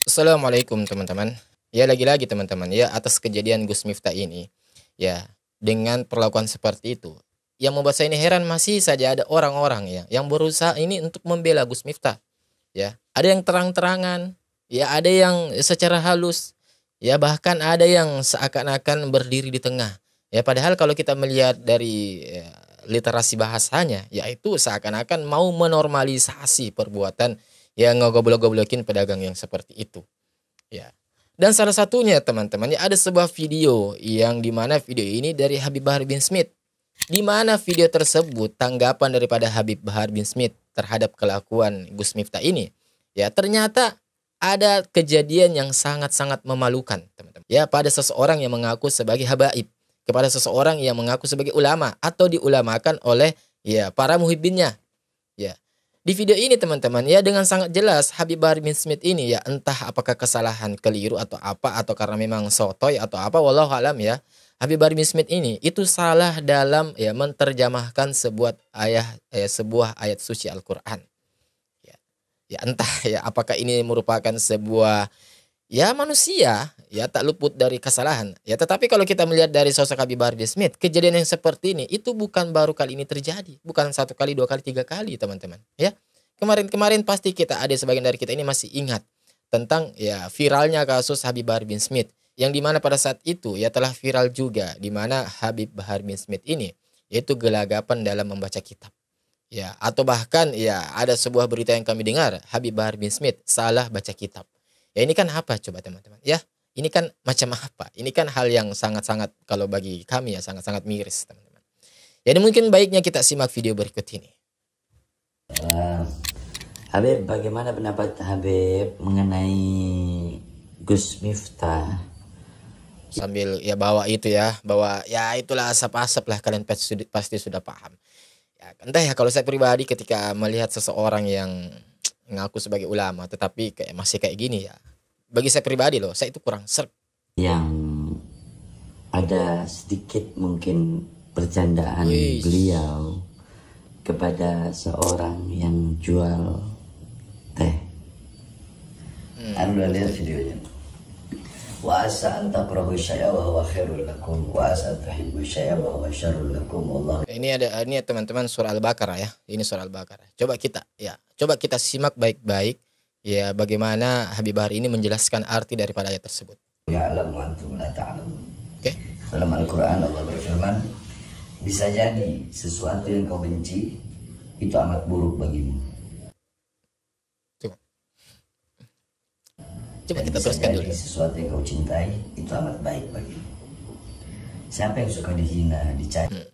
Assalamualaikum teman-teman. Ya lagi-lagi teman-teman ya atas kejadian Gus Miftah ini ya dengan perlakuan seperti itu yang membuat saya ini heran masih saja ada orang-orang ya yang berusaha ini untuk membela Gus Miftah ya. Ada yang terang-terangan, ya ada yang secara halus, ya bahkan ada yang seakan-akan berdiri di tengah. Ya padahal kalau kita melihat dari literasi bahasanya yaitu seakan-akan mau menormalisasi perbuatan yang ngegoblok-goblokin pedagang yang seperti itu. Ya. Dan salah satunya teman-teman ya ada sebuah video yang dimana video ini dari Habib Bahar bin Smith. Di mana video tersebut tanggapan daripada Habib Bahar bin Smith terhadap kelakuan Gus Miftah ini. Ya ternyata ada kejadian yang sangat-sangat memalukan teman-teman. Ya pada seseorang yang mengaku sebagai habaib. Kepada seseorang yang mengaku sebagai ulama atau diulamakan oleh ya para muhibbinnya. Ya. Di video ini teman-teman ya dengan sangat jelas Habib Bahar bin Smith ini ya entah apakah kesalahan keliru atau apa atau karena memang sotoy atau apa wallahu alam ya. Habib Bahar bin Smith ini itu salah dalam ya menterjemahkan sebuah ayat suci Al-Qur'an. Ya. Ya entah ya apakah ini merupakan sebuah ya manusia ya tak luput dari kesalahan. Ya tetapi kalau kita melihat dari sosok Habib Bahar bin Smith, kejadian yang seperti ini itu bukan baru kali ini terjadi, bukan satu kali, dua kali, tiga kali teman-teman. Ya kemarin-kemarin pasti kita ada sebagian dari kita ini masih ingat tentang ya viralnya kasus Habib Bahar bin Smith yang dimana pada saat itu ya telah viral juga di mana Habib Bahar bin Smith ini yaitu gelagapan dalam membaca kitab. Ya atau bahkan ya ada sebuah berita yang kami dengar Habib Bahar bin Smith salah baca kitab. Ya ini kan apa coba teman-teman? Ya, ini kan macam apa? Ini kan hal yang sangat-sangat kalau bagi kami ya sangat-sangat miris teman-teman. Jadi mungkin baiknya kita simak video berikut ini. Habib, bagaimana pendapat Habib mengenai Gus Miftah? Sambil ya bawa itu ya, bawa ya itulah asap-asap lah kalian pasti sudah paham. Ya, entah ya kalau saya pribadi ketika melihat seseorang yang ngaku sebagai ulama tetapi kayak masih kayak gini ya. Bagi saya pribadi loh, saya itu kurang serp. Yang ada sedikit mungkin bercandaan Wih. beliau kepada seorang yang jual teh. Anda lihat videonya. Wa asa an takrahu syai'a wa huwa khairul lakum wa asa tuhibbu syai'a wa huwa syarrul lakum wallahu. Ini teman-teman surah Al-Baqarah ya. Ini surah Al-Baqarah. Coba kita simak baik-baik ya bagaimana Habib Bahar ini menjelaskan arti daripada ayat tersebut. Ya'lamu antum la ta'lamun. Oke. Dalam Al-Qur'an Allah berfirman, bisa jadi sesuatu yang kau benci itu amat buruk bagimu. Coba Dan kita bisa teruskan jadi dulu. sesuatu yang kau cintai itu amat baik bagimu. Siapa yang suka dihina, dicaci?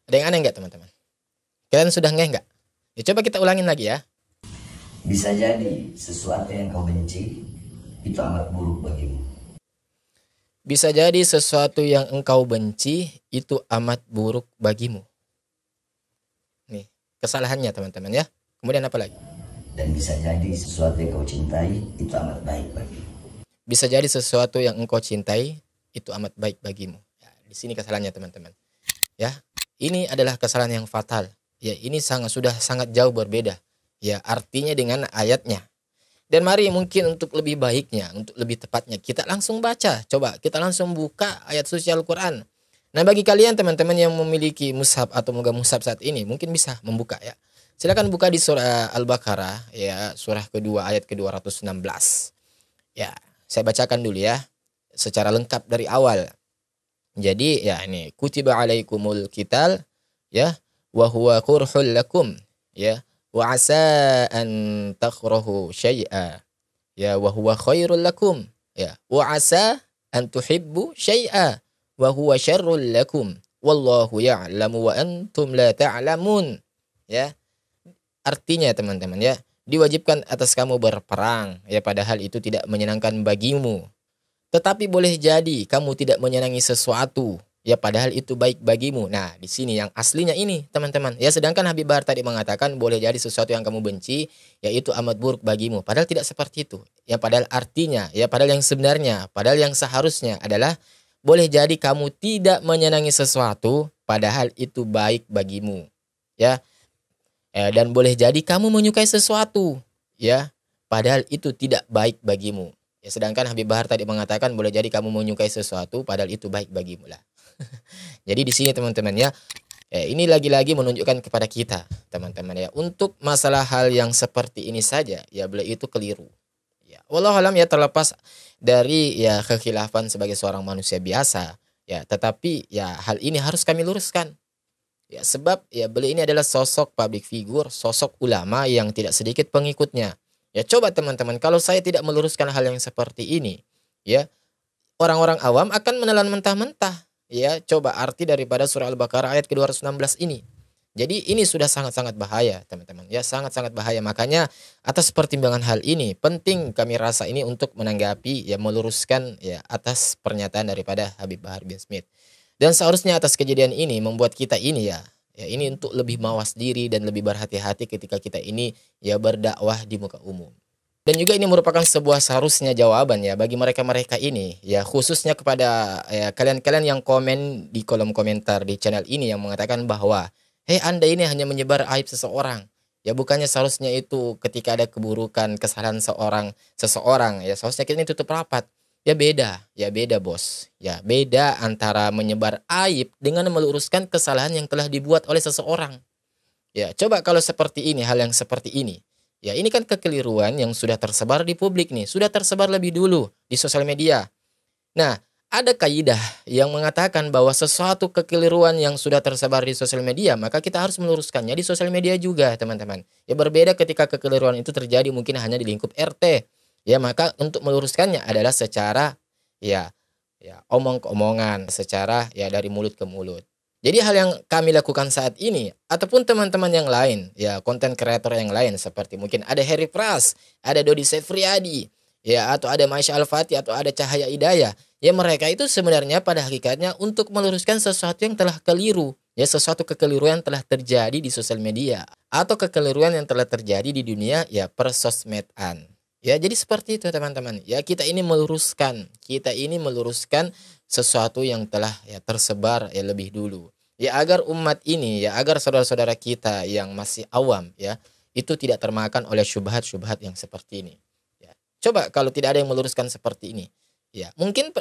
Ada yang aneh nggak teman-teman? Kalian sudah nggak? Ya coba kita ulangin lagi ya. Bisa jadi sesuatu yang kau benci itu amat buruk bagimu. Bisa jadi sesuatu yang engkau benci itu amat buruk bagimu. Nih, kesalahannya teman-teman ya. Kemudian apa lagi? Dan bisa jadi sesuatu yang kau cintai itu amat baik bagimu. Bisa jadi sesuatu yang engkau cintai itu amat baik bagimu. Ya, di sini kesalahannya teman-teman. Ya, ini adalah kesalahan yang fatal. Ya, ini sudah sangat jauh berbeda. Ya, artinya dengan ayatnya. Dan mari mungkin untuk lebih baiknya, untuk lebih tepatnya kita langsung baca. Coba kita langsung buka ayat suci Al-Qur'an. Nah, bagi kalian teman-teman yang memiliki mushaf atau moga mushaf saat ini mungkin bisa membuka ya. Silakan buka di surah Al-Baqarah ya, surah kedua ayat ke-216. Ya, saya bacakan dulu ya secara lengkap dari awal. Jadi ya ini kutiba alaikumul qital ya wa huwa kurhul lakum ya wa asa an takrahu syai'a ya wa huwa khairul lakum ya wa asa an tuhibbu syai'a wa huwa syarrul lakum wallahu ya'lamu wa antum la ta'lamun ya. Artinya teman-teman ya, diwajibkan atas kamu berperang ya padahal itu tidak menyenangkan bagimu. Tetapi boleh jadi kamu tidak menyenangi sesuatu ya padahal itu baik bagimu. Nah, di sini yang aslinya ini teman-teman. Ya sedangkan Habib Bahar tadi mengatakan boleh jadi sesuatu yang kamu benci yaitu amat buruk bagimu. Padahal tidak seperti itu. Ya padahal artinya, ya padahal yang sebenarnya, padahal yang seharusnya adalah boleh jadi kamu tidak menyenangi sesuatu padahal itu baik bagimu. Ya. Dan boleh jadi kamu menyukai sesuatu, ya. padahal itu tidak baik bagimu. Ya, sedangkan Habib Bahar tadi mengatakan boleh jadi kamu menyukai sesuatu padahal itu baik bagimu lah. Jadi di sini teman-teman ya, ini lagi-lagi menunjukkan kepada kita teman-teman ya, untuk masalah hal yang seperti ini saja ya beliau itu keliru. Ya, wallahualam ya, terlepas dari ya kekhilafan sebagai seorang manusia biasa ya, tetapi ya hal ini harus kami luruskan. Ya, sebab ya beliau ini adalah sosok public figure, sosok ulama yang tidak sedikit pengikutnya. Ya coba teman-teman, kalau saya tidak meluruskan hal yang seperti ini, ya orang-orang awam akan menelan mentah-mentah. Ya, coba arti daripada surah Al-Baqarah ayat ke-216 ini. Jadi ini sudah sangat-sangat bahaya, teman-teman. Ya, sangat-sangat bahaya. Makanya atas pertimbangan hal ini, penting kami rasa ini untuk menanggapi ya, meluruskan ya atas pernyataan daripada Habib Bahar bin Smith. Dan seharusnya atas kejadian ini membuat kita ini ya ini untuk lebih mawas diri dan lebih berhati-hati ketika kita ini ya berdakwah di muka umum. Dan juga ini merupakan sebuah seharusnya jawaban ya bagi mereka-mereka ini ya, khususnya kepada ya kalian-kalian yang komen di kolom komentar di channel ini yang mengatakan bahwa Anda ini hanya menyebar aib seseorang. Ya bukannya seharusnya itu ketika ada keburukan, kesalahan seseorang ya seharusnya kita ini tutup rapat. Ya beda bos. Ya beda antara menyebar aib dengan meluruskan kesalahan yang telah dibuat oleh seseorang. Ya coba kalau seperti ini, hal yang seperti ini. Ya ini kan kekeliruan yang sudah tersebar di publik nih. Sudah tersebar lebih dulu di sosial media. Nah ada kaidah yang mengatakan bahwa sesuatu kekeliruan yang sudah tersebar di sosial media, maka kita harus meluruskannya di sosial media juga teman-teman. Ya berbeda ketika kekeliruan itu terjadi mungkin hanya di lingkup RT. Ya maka untuk meluruskannya adalah secara ya omong ke omongan, secara ya dari mulut ke mulut. Jadi hal yang kami lakukan saat ini ataupun teman-teman yang lain ya, konten kreator yang lain seperti mungkin ada Harry Pras, ada Dodi Sefriadi ya, atau ada Maisha Al-Fatih, atau ada Cahaya Hidayah. Ya mereka itu sebenarnya pada hakikatnya untuk meluruskan sesuatu yang telah keliru. Ya sesuatu kekeliruan yang telah terjadi di sosial media atau kekeliruan yang telah terjadi di dunia ya persosmedan. Ya jadi seperti itu teman-teman. Ya kita ini meluruskan sesuatu yang telah ya tersebar ya lebih dulu. Ya agar umat ini ya, agar saudara-saudara kita yang masih awam ya itu tidak termakan oleh syubhat-syubhat yang seperti ini. Ya. Coba kalau tidak ada yang meluruskan seperti ini. Ya, mungkin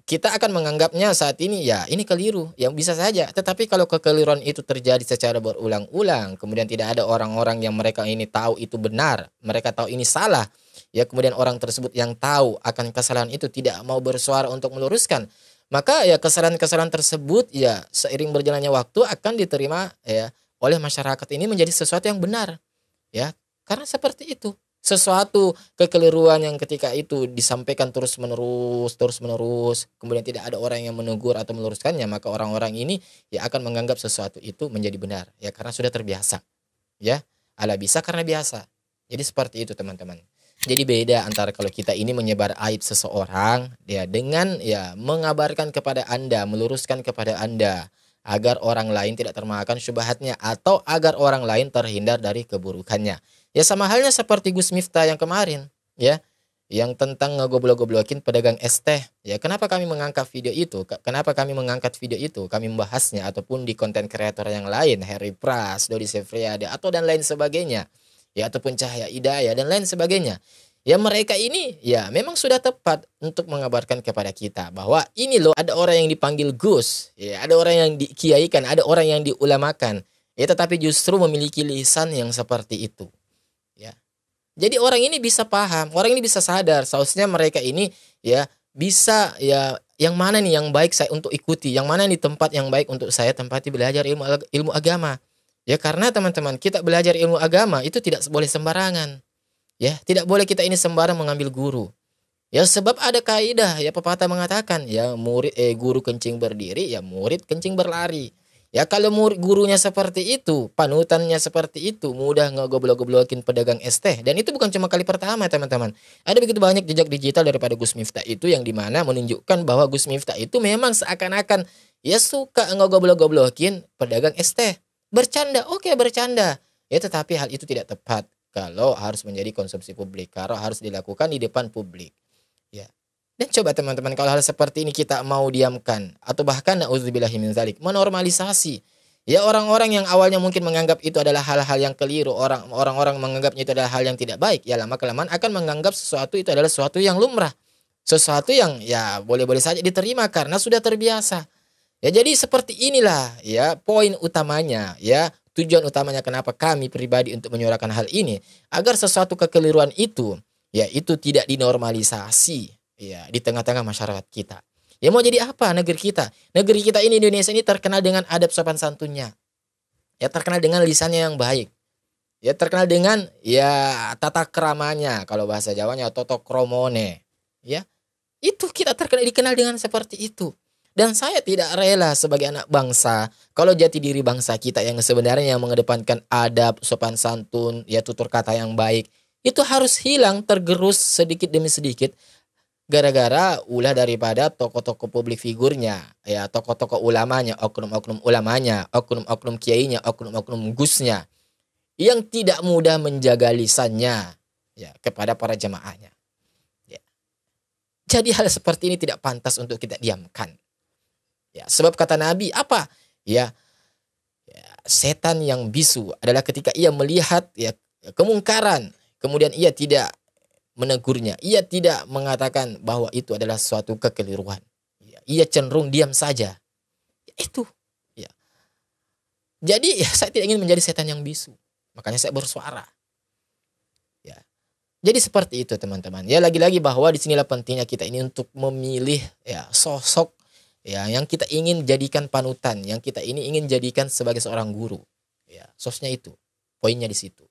kita akan menganggapnya saat ini ya ini keliru, yang bisa saja. Tetapi kalau kekeliruan itu terjadi secara berulang-ulang, kemudian tidak ada orang-orang yang mereka ini tahu itu benar, mereka tahu ini salah, ya kemudian orang tersebut yang tahu akan kesalahan itu tidak mau bersuara untuk meluruskan, maka ya kesalahan-kesalahan tersebut ya seiring berjalannya waktu akan diterima ya oleh masyarakat ini menjadi sesuatu yang benar, ya karena seperti itu. Sesuatu kekeliruan yang ketika itu disampaikan terus menerus, kemudian tidak ada orang yang menegur atau meluruskannya, maka orang-orang ini ya akan menganggap sesuatu itu menjadi benar ya karena sudah terbiasa. Ya, ala bisa karena biasa. Jadi seperti itu teman-teman. Jadi beda antara kalau kita ini menyebar aib seseorang ya dengan ya mengabarkan kepada Anda, meluruskan kepada Anda agar orang lain tidak termakan syubhatnya atau agar orang lain terhindar dari keburukannya. Ya sama halnya seperti Gus Miftah yang kemarin ya, yang tentang ngegoblok-goblokin pedagang es teh. Ya kenapa kami mengangkat video itu? Kenapa kami mengangkat video itu? Kami membahasnya ataupun di konten kreator yang lain, Harry Pras, Dodi Sefriadi atau dan lain sebagainya. Ya ataupun Cahaya Hidayah dan lain sebagainya. Ya mereka ini ya memang sudah tepat untuk mengabarkan kepada kita bahwa ini loh ada orang yang dipanggil Gus, ya ada orang yang dikiaikan, ada orang yang diulamakan. Ya tetapi justru memiliki lisan yang seperti itu. Ya. Jadi orang ini bisa paham, orang ini bisa sadar, seharusnya mereka ini ya bisa ya yang mana nih yang baik saya untuk ikuti, yang mana nih tempat yang baik untuk saya tempati belajar ilmu agama. Ya karena teman-teman kita belajar ilmu agama itu tidak boleh sembarangan. Ya, tidak boleh kita ini sembarang mengambil guru. Ya sebab ada kaidah ya pepatah mengatakan ya guru kencing berdiri ya murid kencing berlari. Ya kalau gurunya seperti itu, panutannya seperti itu, mudah ngegoblok-goblokin pedagang es teh. Dan itu bukan cuma kali pertama teman-teman. Ada begitu banyak jejak digital daripada Gus Miftah itu yang dimana menunjukkan bahwa Gus Miftah itu memang seakan-akan ya suka ngegoblok-goblokin pedagang es teh. Bercanda, oke bercanda. Ya tetapi hal itu tidak tepat kalau harus menjadi konsumsi publik, kalau harus dilakukan di depan publik. Ya. Dan coba teman-teman kalau hal seperti ini kita mau diamkan atau bahkan na'udzubillahi min dzalik, menormalisasi. Ya orang-orang yang awalnya mungkin menganggap itu adalah hal-hal yang keliru, orang-orang menganggapnya itu adalah hal yang tidak baik, ya lama-kelamaan akan menganggap sesuatu itu adalah sesuatu yang lumrah. Sesuatu yang ya boleh-boleh saja diterima karena sudah terbiasa. Ya jadi seperti inilah ya poin utamanya ya. Tujuan utamanya kenapa kami pribadi untuk menyuarakan hal ini agar sesuatu kekeliruan itu ya itu tidak dinormalisasi ya di tengah-tengah masyarakat kita. Ya mau jadi apa negeri kita? Negeri kita ini Indonesia ini terkenal dengan adab sopan santunnya. Ya terkenal dengan lisannya yang baik. Ya terkenal dengan ya tata keramanya kalau bahasa Jawanya toto kromone. Ya, itu kita dikenal dengan seperti itu. Dan saya tidak rela sebagai anak bangsa kalau jati diri bangsa kita yang sebenarnya yang mengedepankan adab, sopan santun, ya tutur kata yang baik itu harus hilang tergerus sedikit demi sedikit gara-gara ulah daripada tokoh-tokoh publik figurnya, ya tokoh-tokoh ulamanya, oknum-oknum ulamanya, oknum-oknum kiainya, oknum-oknum gusnya yang tidak mudah menjaga lisannya ya kepada para jemaahnya. Ya. Jadi hal seperti ini tidak pantas untuk kita diamkan. Ya, sebab kata Nabi apa? Ya, setan yang bisu adalah ketika ia melihat ya kemungkaran, kemudian ia tidak menegurnya, ia tidak mengatakan bahwa itu adalah suatu kekeliruan. Ya, ia cenderung diam saja. Ya, itu. Ya. Jadi ya, saya tidak ingin menjadi setan yang bisu. Makanya saya bersuara. Ya. Jadi seperti itu teman-teman. Ya lagi-lagi bahwa disinilah pentingnya kita ini untuk memilih ya sosok ya yang kita ingin jadikan panutan, yang kita ini ingin jadikan sebagai seorang guru. Ya, sosnya itu. Poinnya di situ.